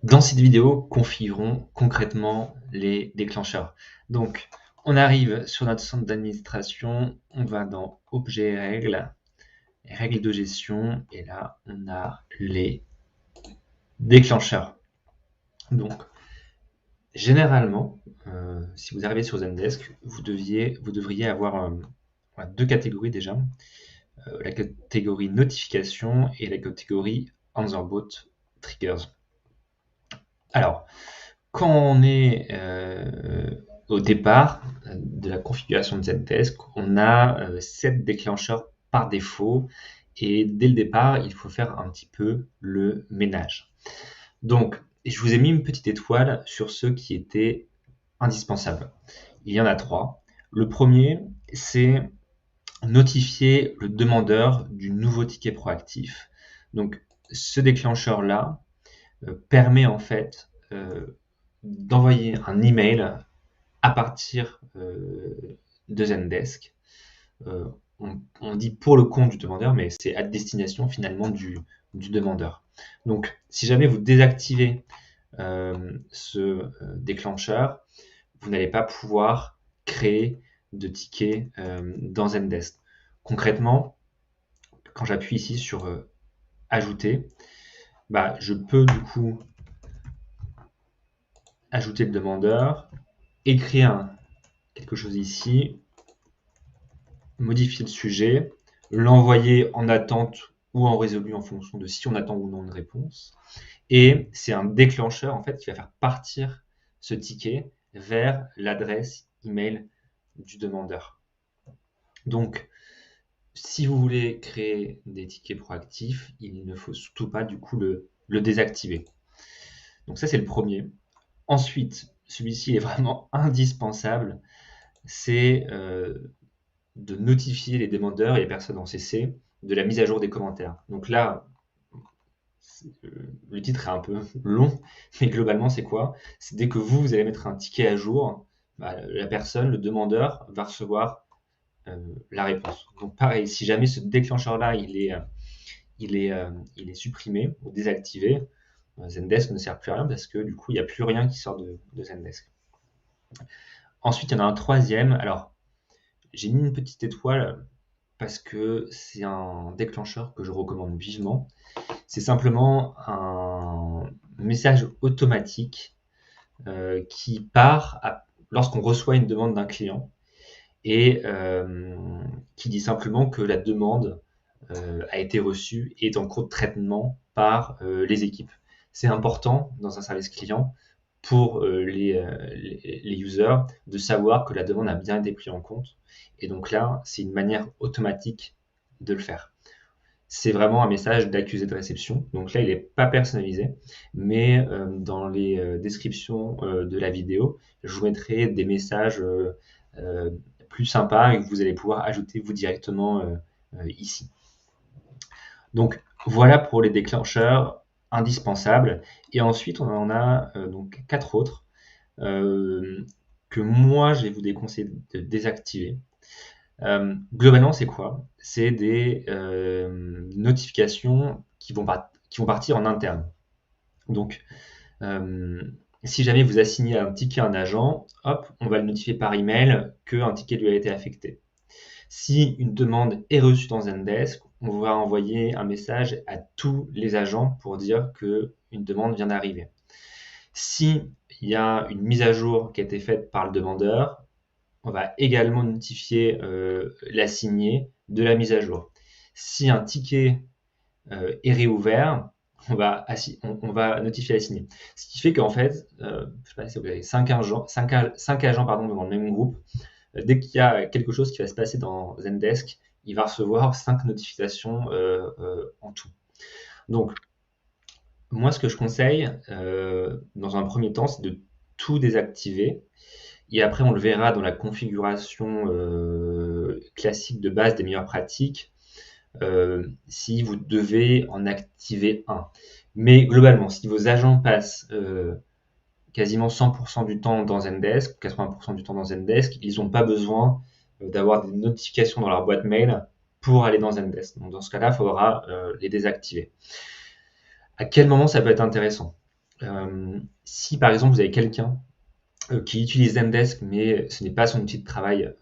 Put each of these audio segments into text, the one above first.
Dans cette vidéo, configurons concrètement les déclencheurs. Donc, on arrive sur notre centre d'administration, on va dans Objets et règles, règles de gestion, et là, on a les déclencheurs. Donc, généralement, si vous arrivez sur Zendesk, vous devriez avoir deux catégories déjà. La catégorie notification et la catégorie Otherboat Triggers. Alors, quand on est au départ de la configuration de Zendesk, on a 7 déclencheurs par défaut et dès le départ, il faut faire un petit peu le ménage. Donc, je vous ai mis une petite étoile sur ceux qui étaient indispensables. Il y en a 3. Le premier, c'est notifier le demandeur du nouveau ticket proactif. Donc, ce déclencheur-là permet en fait d'envoyer un email à partir de Zendesk. On dit pour le compte du demandeur, mais c'est à destination finalement du demandeur. Donc, si jamais vous désactivez ce déclencheur, vous n'allez pas pouvoir créer de tickets dans Zendesk. Concrètement, quand j'appuie ici sur ajouter, je peux du coup ajouter le demandeur, écrire quelque chose ici, modifier le sujet, l'envoyer en attente ou en résolu en fonction de si on attend ou non une réponse. Et c'est un déclencheur en fait qui va faire partir ce ticket vers l'adresse email du demandeur. Donc, si vous voulez créer des tickets proactifs, il ne faut surtout pas du coup le désactiver. Donc ça c'est le premier. Ensuite, celui-ci est vraiment indispensable, c'est de notifier les demandeurs et les personnes en CC de la mise à jour des commentaires. Donc là, le titre est un peu long, mais globalement c'est quoi? C'est dès que vous allez mettre un ticket à jour, la personne, le demandeur, va recevoir la réponse. Donc pareil, si jamais ce déclencheur-là il est supprimé ou désactivé, Zendesk ne sert plus à rien parce que du coup il n'y a plus rien qui sort de Zendesk. Ensuite, il y en a un troisième. Alors, j'ai mis une petite étoile parce que c'est un déclencheur que je recommande vivement. C'est simplement un message automatique qui part lorsqu'on reçoit une demande d'un client et qui dit simplement que la demande a été reçue et est en cours de traitement par les équipes. C'est important dans un service client pour les users de savoir que la demande a bien été prise en compte. Et donc là, c'est une manière automatique de le faire. C'est vraiment un message d'accusé de réception. Donc là, il n'est pas personnalisé, mais dans les descriptions de la vidéo, je vous mettrai des messages plus sympas et que vous allez pouvoir ajouter vous directement ici. Donc voilà pour les déclencheurs indispensables. Et ensuite, on en a donc 4 autres que moi, je vais vous déconseiller de désactiver. Globalement, c'est quoi? C'est des notifications qui vont partir en interne. Donc, si jamais vous assignez un ticket à un agent, hop, on va le notifier par email qu'un ticket lui a été affecté. Si une demande est reçue dans Zendesk, on va envoyer un message à tous les agents pour dire qu'une demande vient d'arriver. Si il y a une mise à jour qui a été faite par le demandeur, on va également notifier l'assigné de la mise à jour. Si un ticket est réouvert, on va notifier l'assigné. Ce qui fait qu'en fait, je ne sais pas si vous avez 5 agents, dans le même groupe, dès qu'il y a quelque chose qui va se passer dans Zendesk, il va recevoir 5 notifications en tout. Donc, moi, ce que je conseille, dans un premier temps, c'est de tout désactiver. Et après, on le verra dans la configuration classique de base des meilleures pratiques, si vous devez en activer un. Mais globalement, si vos agents passent quasiment 100% du temps dans Zendesk, 80% du temps dans Zendesk, ils n'ont pas besoin d'avoir des notifications dans leur boîte mail pour aller dans Zendesk. Donc dans ce cas-là, il faudra les désactiver. À quel moment ça peut être intéressant? Si par exemple vous avez quelqu'un qui utilise Zendesk, mais ce n'est pas son outil de travail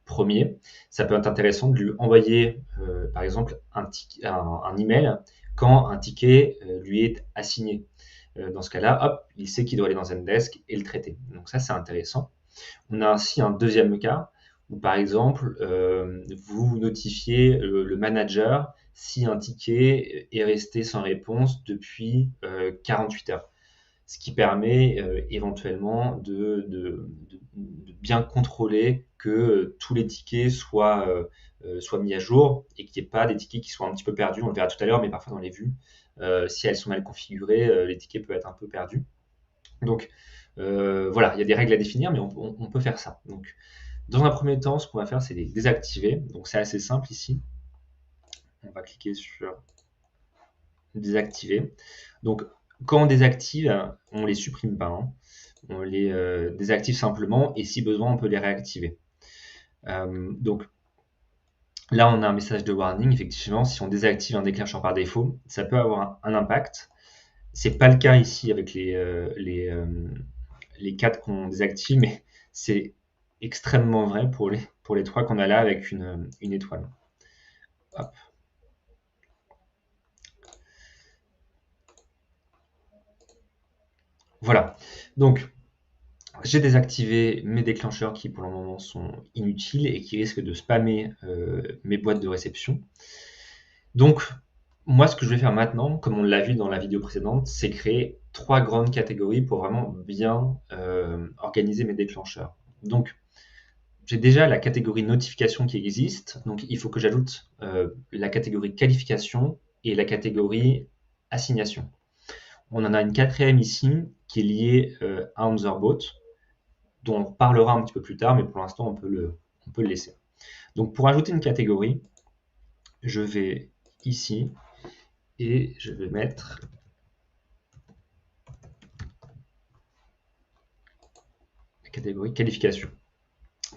premier, ça peut être intéressant de lui envoyer, par exemple, un email quand un ticket lui est assigné. Dans ce cas-là, hop, il sait qu'il doit aller dans Zendesk et le traiter. Donc ça, c'est intéressant. On a ainsi un deuxième cas où, par exemple, vous notifiez le manager si un ticket est resté sans réponse depuis 48 heures, ce qui permet éventuellement de bien contrôler que tous les tickets soient mis à jour et qu'il n'y ait pas des tickets qui soient un petit peu perdus. On le verra tout à l'heure, mais parfois dans les vues, si elles sont mal configurées, les tickets peuvent être un peu perdus. Donc voilà, il y a des règles à définir, mais on peut faire ça. Donc, dans un premier temps, ce qu'on va faire, c'est les désactiver. Donc c'est assez simple ici. On va cliquer sur désactiver. Donc quand on désactive, on les supprime pas, hein. On les désactive simplement et si besoin, on peut les réactiver. Donc là, on a un message de warning. Effectivement, si on désactive un déclencheur par défaut, ça peut avoir un impact. C'est pas le cas ici avec les 4 qu'on désactive, mais c'est extrêmement vrai pour les 3 qu'on a là avec une étoile. Hop. Voilà. Donc, j'ai désactivé mes déclencheurs qui pour le moment sont inutiles et qui risquent de spammer mes boîtes de réception. Donc, moi, ce que je vais faire maintenant, comme on l'a vu dans la vidéo précédente, c'est créer 3 grandes catégories pour vraiment bien organiser mes déclencheurs. Donc, j'ai déjà la catégorie notification qui existe, donc il faut que j'ajoute la catégorie qualification et la catégorie assignation. On en a une quatrième ici qui est liée à Anserbot, dont on parlera un petit peu plus tard, mais pour l'instant on peut le laisser. Donc pour ajouter une catégorie, je vais ici et je vais mettre la catégorie qualification.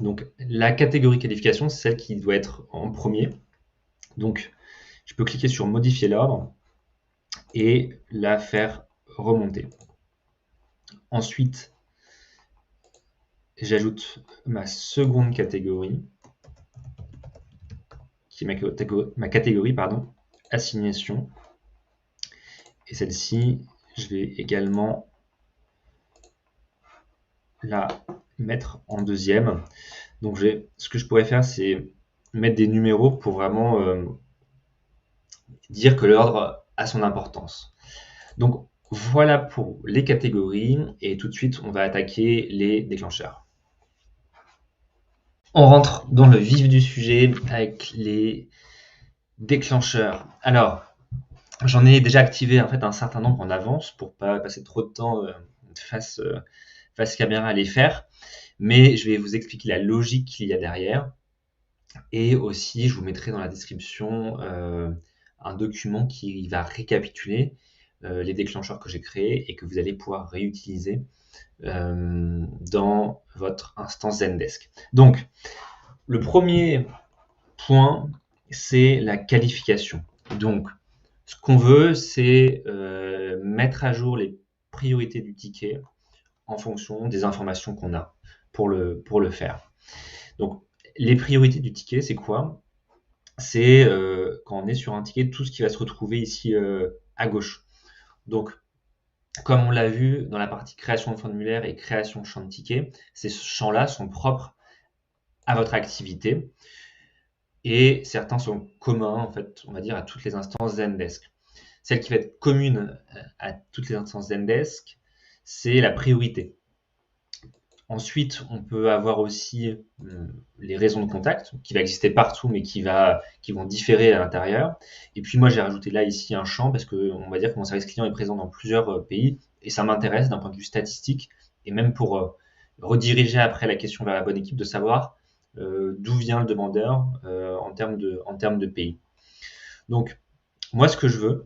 Donc la catégorie qualification, c'est celle qui doit être en premier. Donc je peux cliquer sur modifier l'ordre et la faire remonter. Ensuite, j'ajoute ma seconde catégorie, qui est ma catégorie assignation. Et celle-ci, je vais également la mettre en deuxième. Donc ce que je pourrais faire, c'est mettre des numéros pour vraiment dire que l'ordre a son importance. Donc voilà pour les catégories et tout de suite, on va attaquer les déclencheurs. On rentre dans le vif du sujet avec les déclencheurs. Alors, j'en ai déjà activé en fait un certain nombre en avance pour pas passer trop de temps face caméra à les faire, mais je vais vous expliquer la logique qu'il y a derrière et aussi je vous mettrai dans la description un document qui va récapituler les déclencheurs que j'ai créés et que vous allez pouvoir réutiliser dans votre instance Zendesk. Donc, le premier point, c'est la qualification. Donc, ce qu'on veut, c'est mettre à jour les priorités du ticket en fonction des informations qu'on a pour le faire. Donc, les priorités du ticket, c'est quoi? C'est quand on est sur un ticket, tout ce qui va se retrouver ici à gauche. Donc, comme on l'a vu dans la partie création de formulaire et création de champ de ticket, ces champs-là sont propres à votre activité et certains sont communs, en fait, on va dire, à toutes les instances Zendesk. Celle qui va être commune à toutes les instances Zendesk, c'est la priorité. Ensuite, on peut avoir aussi les raisons de contact, qui va exister partout, mais qui vont différer à l'intérieur. Et puis moi, j'ai rajouté là, ici, un champ, parce qu'on va dire que mon service client est présent dans plusieurs pays, et ça m'intéresse d'un point de vue statistique, et même pour rediriger après la question vers la bonne équipe, de savoir d'où vient le demandeur en termes de pays. Donc, moi, ce que je veux,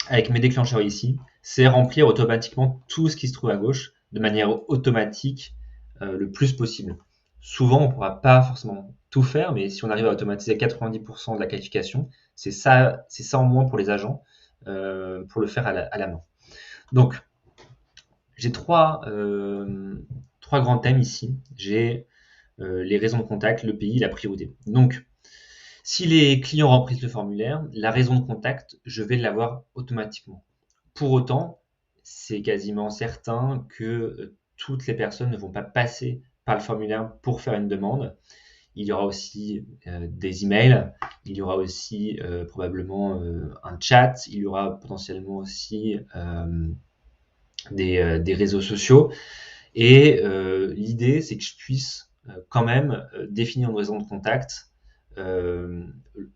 avec mes déclencheurs ici, c'est remplir automatiquement tout ce qui se trouve à gauche, de manière automatique, le plus possible. Souvent, on ne pourra pas forcément tout faire, mais si on arrive à automatiser 90% de la qualification, c'est ça en moins pour les agents pour le faire à la main. Donc, j'ai trois grands thèmes ici. J'ai les raisons de contact, le pays, la priorité. Donc, si les clients remplissent le formulaire, la raison de contact, je vais l'avoir automatiquement. Pour autant, c'est quasiment certain que toutes les personnes ne vont pas passer par le formulaire pour faire une demande. Il y aura aussi des emails, il y aura aussi probablement un chat, il y aura potentiellement aussi des réseaux sociaux. Et l'idée, c'est que je puisse quand même définir une raison de contact le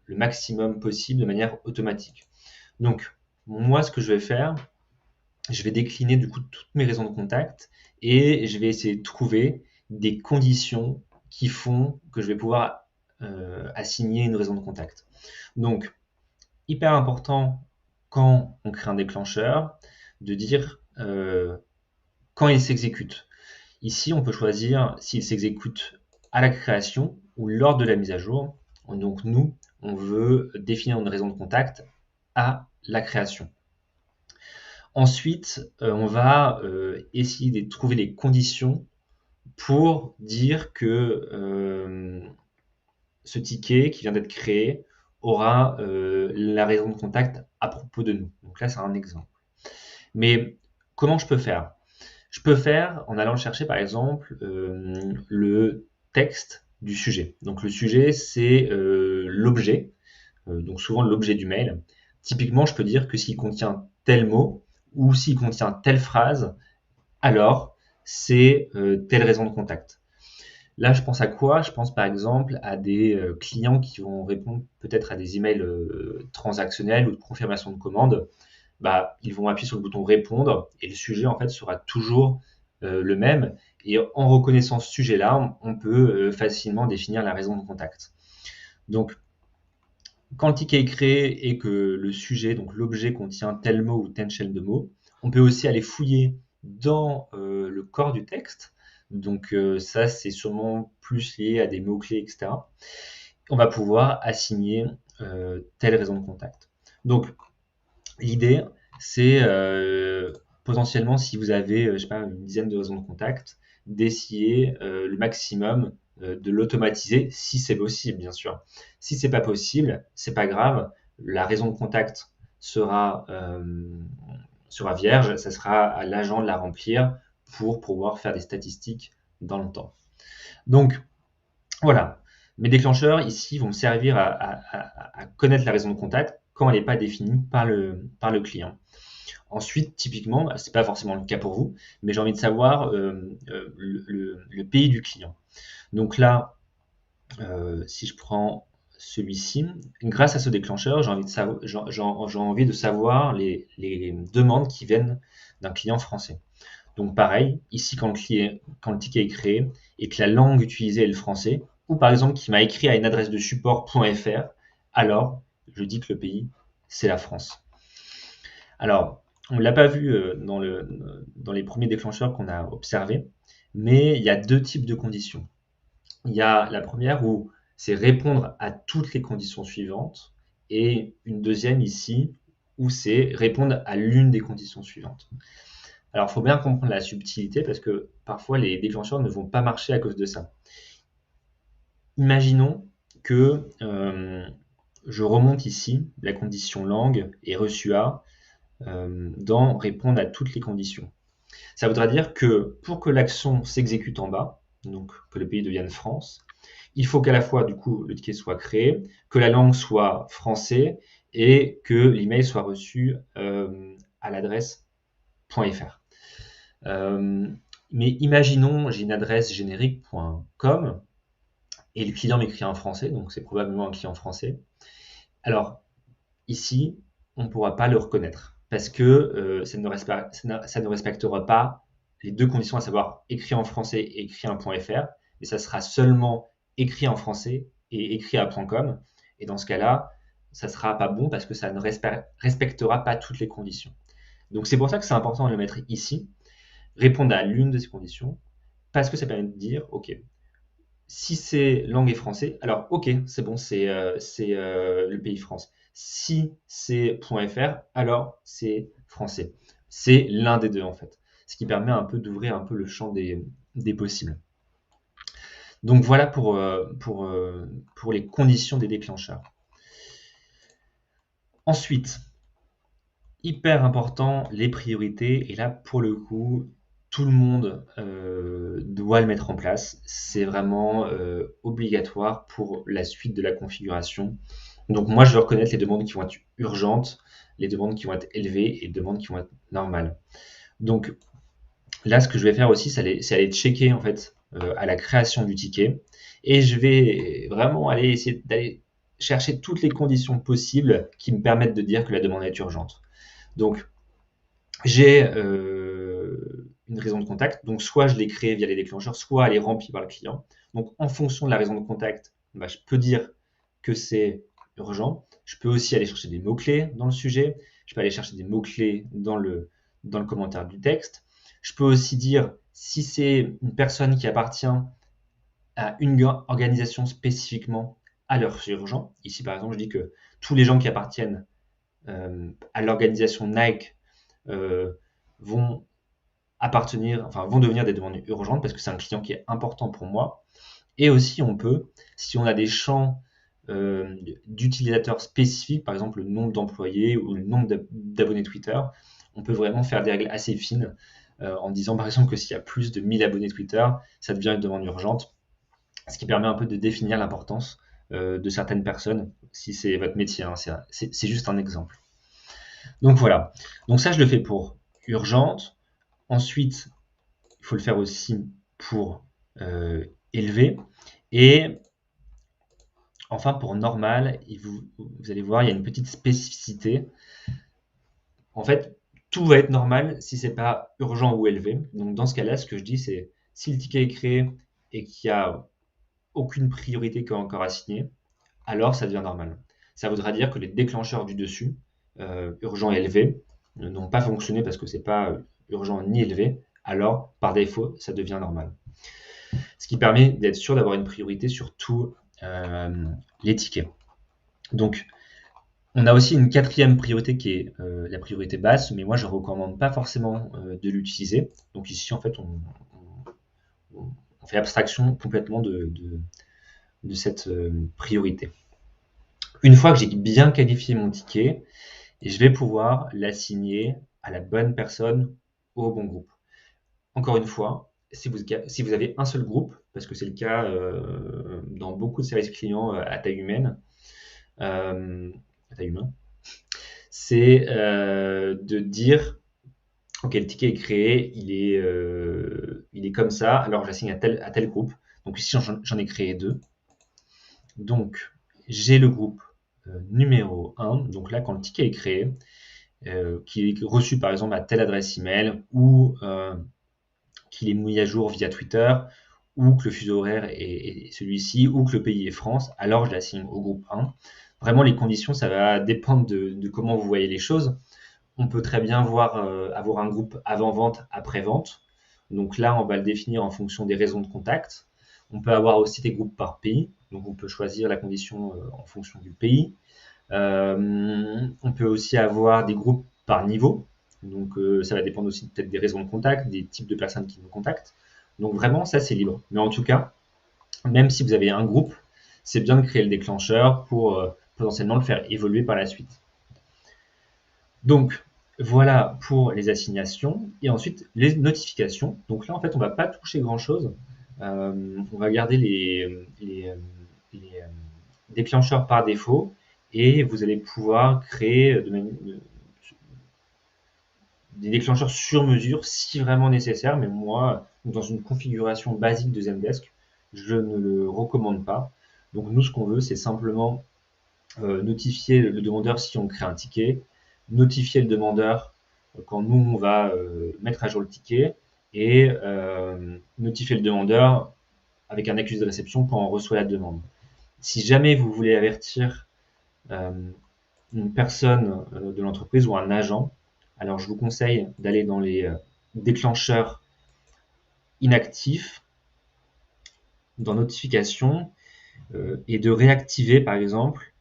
maximum possible de manière automatique. Donc, moi, ce que je vais faire, je vais décliner du coup toutes mes raisons de contact et je vais essayer de trouver des conditions qui font que je vais pouvoir assigner une raison de contact. Donc, hyper important quand on crée un déclencheur, de dire quand il s'exécute. Ici, on peut choisir s'il s'exécute à la création ou lors de la mise à jour. Donc nous, on veut définir une raison de contact à la création. Ensuite, on va essayer de trouver les conditions pour dire que ce ticket qui vient d'être créé aura la raison de contact à propos de nous. Donc là, c'est un exemple. Mais comment je peux faire? Je peux faire en allant chercher par exemple le texte du sujet. Donc le sujet, c'est l'objet, donc souvent l'objet du mail. Typiquement, je peux dire que s'il contient tel mot ou s'il contient telle phrase, alors c'est telle raison de contact. Là, je pense à quoi? Je pense par exemple à des clients qui vont répondre peut-être à des emails transactionnels ou de confirmation de commande. Bah, ils vont appuyer sur le bouton répondre et le sujet en fait sera toujours le même. Et en reconnaissant ce sujet-là, on peut facilement définir la raison de contact. Donc, quand le ticket est créé et que le sujet, donc l'objet, contient tel mot ou telle chaîne de mots, on peut aussi aller fouiller dans le corps du texte. Donc ça, c'est sûrement plus lié à des mots-clés, etc. On va pouvoir assigner telle raison de contact. Donc, l'idée, c'est potentiellement, si vous avez, je sais pas, une dizaine de raisons de contact, d'essayer le maximum de l'automatiser, si c'est possible, bien sûr. Si c'est pas possible, c'est pas grave. La raison de contact sera vierge. Ça sera à l'agent de la remplir pour pouvoir faire des statistiques dans le temps. Donc, voilà. Mes déclencheurs ici vont me servir à connaître la raison de contact quand elle n'est pas définie par le client. Ensuite, typiquement, c'est pas forcément le cas pour vous, mais j'ai envie de savoir le pays du client. Donc là, si je prends celui-ci, grâce à ce déclencheur, j'ai envie de savoir les demandes qui viennent d'un client français. Donc pareil, ici quand le ticket est créé et que la langue utilisée est le français, ou par exemple qui m'a écrit à une adresse de support.fr, alors je dis que le pays, c'est la France. Alors, on ne l'a pas vu dans les premiers déclencheurs qu'on a observés, mais il y a deux types de conditions. Il y a la première où c'est répondre à toutes les conditions suivantes, et une deuxième ici où c'est répondre à l'une des conditions suivantes. Alors, il faut bien comprendre la subtilité parce que parfois les déclencheurs ne vont pas marcher à cause de ça. Imaginons que je remonte ici la condition langue et reçu à dans répondre à toutes les conditions. Ça voudra dire que pour que l'action s'exécute en bas, donc que le pays devienne France, il faut qu'à la fois du coup le ticket soit créé, que la langue soit français et que l'email soit reçu à l'adresse .fr. Mais imaginons, j'ai une adresse générique.com et le client m'écrit en français, donc c'est probablement un client français. Alors, ici, on ne pourra pas le reconnaître parce que ça ne respectera pas les deux conditions, à savoir écrit en français et écrit en .fr, mais ça sera seulement écrit en français et écrit à .com. Et dans ce cas-là, ça ne sera pas bon parce que ça ne respectera pas toutes les conditions. Donc c'est pour ça que c'est important de le mettre ici, répondre à l'une de ces conditions, parce que ça permet de dire, ok, si c'est langue et français, alors ok, c'est bon, c'est le pays France. Si c'est .fr, alors c'est français. C'est l'un des deux en fait, ce qui permet un peu d'ouvrir un peu le champ des possibles. Donc voilà pour les conditions des déclencheurs. Ensuite, hyper important, les priorités. Et là, pour le coup, tout le monde doit le mettre en place. C'est vraiment obligatoire pour la suite de la configuration. Donc moi, je vais reconnaître les demandes qui vont être urgentes, les demandes qui vont être élevées et les demandes qui vont être normales. Donc là, ce que je vais faire aussi, c'est aller checker en fait à la création du ticket. Et je vais vraiment aller essayer d'aller chercher toutes les conditions possibles qui me permettent de dire que la demande est urgente. Donc, j'ai une raison de contact. Donc, soit je l'ai créée via les déclencheurs, soit elle est remplie par le client. Donc, en fonction de la raison de contact, bah, je peux dire que c'est urgent. Je peux aussi aller chercher des mots-clés dans le sujet. Je peux aller chercher des mots-clés dans le commentaire du texte. Je peux aussi dire si c'est une personne qui appartient à une organisation spécifiquement, alors c'est urgent. Ici, par exemple, je dis que tous les gens qui appartiennent à l'organisation Nike vont vont devenir des demandes urgentes parce que c'est un client qui est important pour moi. Et aussi, on peut, si on a des champs d'utilisateurs spécifiques, par exemple le nombre d'employés ou le nombre d'abonnés Twitter, on peut vraiment faire des règles assez fines en disant par exemple que s'il y a plus de 1000 abonnés Twitter, ça devient une demande urgente, ce qui permet un peu de définir l'importance de certaines personnes, si c'est votre métier, hein, c'est juste un exemple. Donc voilà, donc ça je le fais pour urgente. Ensuite, il faut le faire aussi pour élevé. Et enfin, pour normal, vous allez voir, il y a une petite spécificité. En fait, tout va être normal si c'est pas urgent ou élevé. Donc dans ce cas-là, ce que je dis, c'est si le ticket est créé et qu'il n'y a aucune priorité qui est encore assignée, alors ça devient normal. Ça voudra dire que les déclencheurs du dessus, urgent et élevé, n'ont pas fonctionné parce que c'est pas urgent ni élevé, alors par défaut, ça devient normal. Ce qui permet d'être sûr d'avoir une priorité sur tous les tickets. Donc, on a aussi une quatrième priorité qui est la priorité basse, mais moi je ne recommande pas forcément de l'utiliser. Donc ici, en fait, on fait abstraction complètement de cette priorité. Une fois que j'ai bien qualifié mon ticket, je vais pouvoir l'assigner à la bonne personne au bon groupe. Encore une fois, si vous avez un seul groupe, parce que c'est le cas dans beaucoup de services clients à taille humaine, à taille humaine, c'est de dire ok, le ticket est créé, il est comme ça, alors j'assigne à tel groupe. Donc ici j'en ai créé deux. Donc j'ai le groupe numéro 1. Donc là, quand le ticket est créé, qui est reçu par exemple à telle adresse email ou qu'il est mis à jour via Twitter, ou que le fuseau horaire est celui-ci, ou que le pays est France, alors je l'assigne au groupe 1. Vraiment, les conditions, ça va dépendre de comment vous voyez les choses. On peut très bien avoir un groupe avant-vente, après-vente. Donc là, on va le définir en fonction des raisons de contact. On peut avoir aussi des groupes par pays. Donc on peut choisir la condition en fonction du pays. On peut aussi avoir des groupes par niveau. Donc ça va dépendre aussi peut-être des raisons de contact, des types de personnes qui nous contactent. Donc vraiment, ça c'est libre. Mais en tout cas, même si vous avez un groupe, c'est bien de créer le déclencheur pour potentiellement le faire évoluer par la suite. Donc voilà pour les assignations. Et ensuite, les notifications. Donc là, en fait, on ne va pas toucher grand-chose. On va garder les déclencheurs par défaut et vous allez pouvoir créer des déclencheurs sur mesure si vraiment nécessaire. Mais moi, dans une configuration basique de Zendesk, je ne le recommande pas. Donc nous, ce qu'on veut, c'est simplement notifier le demandeur si on crée un ticket, notifier le demandeur quand nous, on va mettre à jour le ticket et notifier le demandeur avec un accusé de réception quand on reçoit la demande. Si jamais vous voulez avertir une personne de l'entreprise ou un agent, alors je vous conseille d'aller dans les déclencheurs inactifs, dans notification, et de réactiver par exemple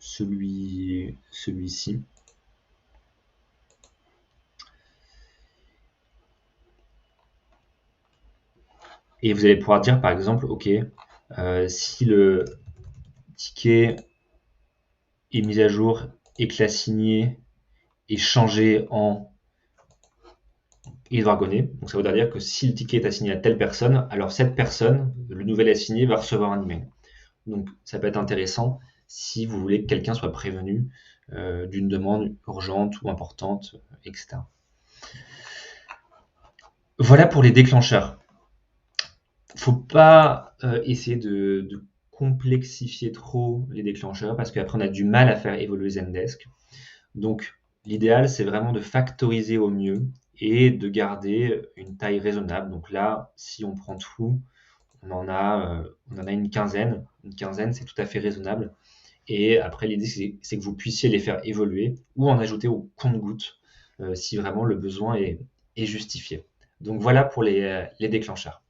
celui-ci. Et vous allez pouvoir dire par exemple, OK, si le ticket est mis à jour et que la signée est changée en Edouard Gonnet, donc ça voudra dire que si le ticket est assigné à telle personne, alors cette personne, le nouvel assigné, va recevoir un email. Donc ça peut être intéressant si vous voulez que quelqu'un soit prévenu d'une demande urgente ou importante, etc. Voilà pour les déclencheurs. Faut pas essayer de complexifier trop les déclencheurs parce qu'après on a du mal à faire évoluer Zendesk. Donc l'idéal c'est vraiment de factoriser au mieux et de garder une taille raisonnable. Donc là, si on prend tout, on en a une quinzaine. Une quinzaine, c'est tout à fait raisonnable. Et après, l'idée, c'est que vous puissiez les faire évoluer ou en ajouter au compte-gouttes si vraiment le besoin est justifié. Donc voilà pour les déclencheurs.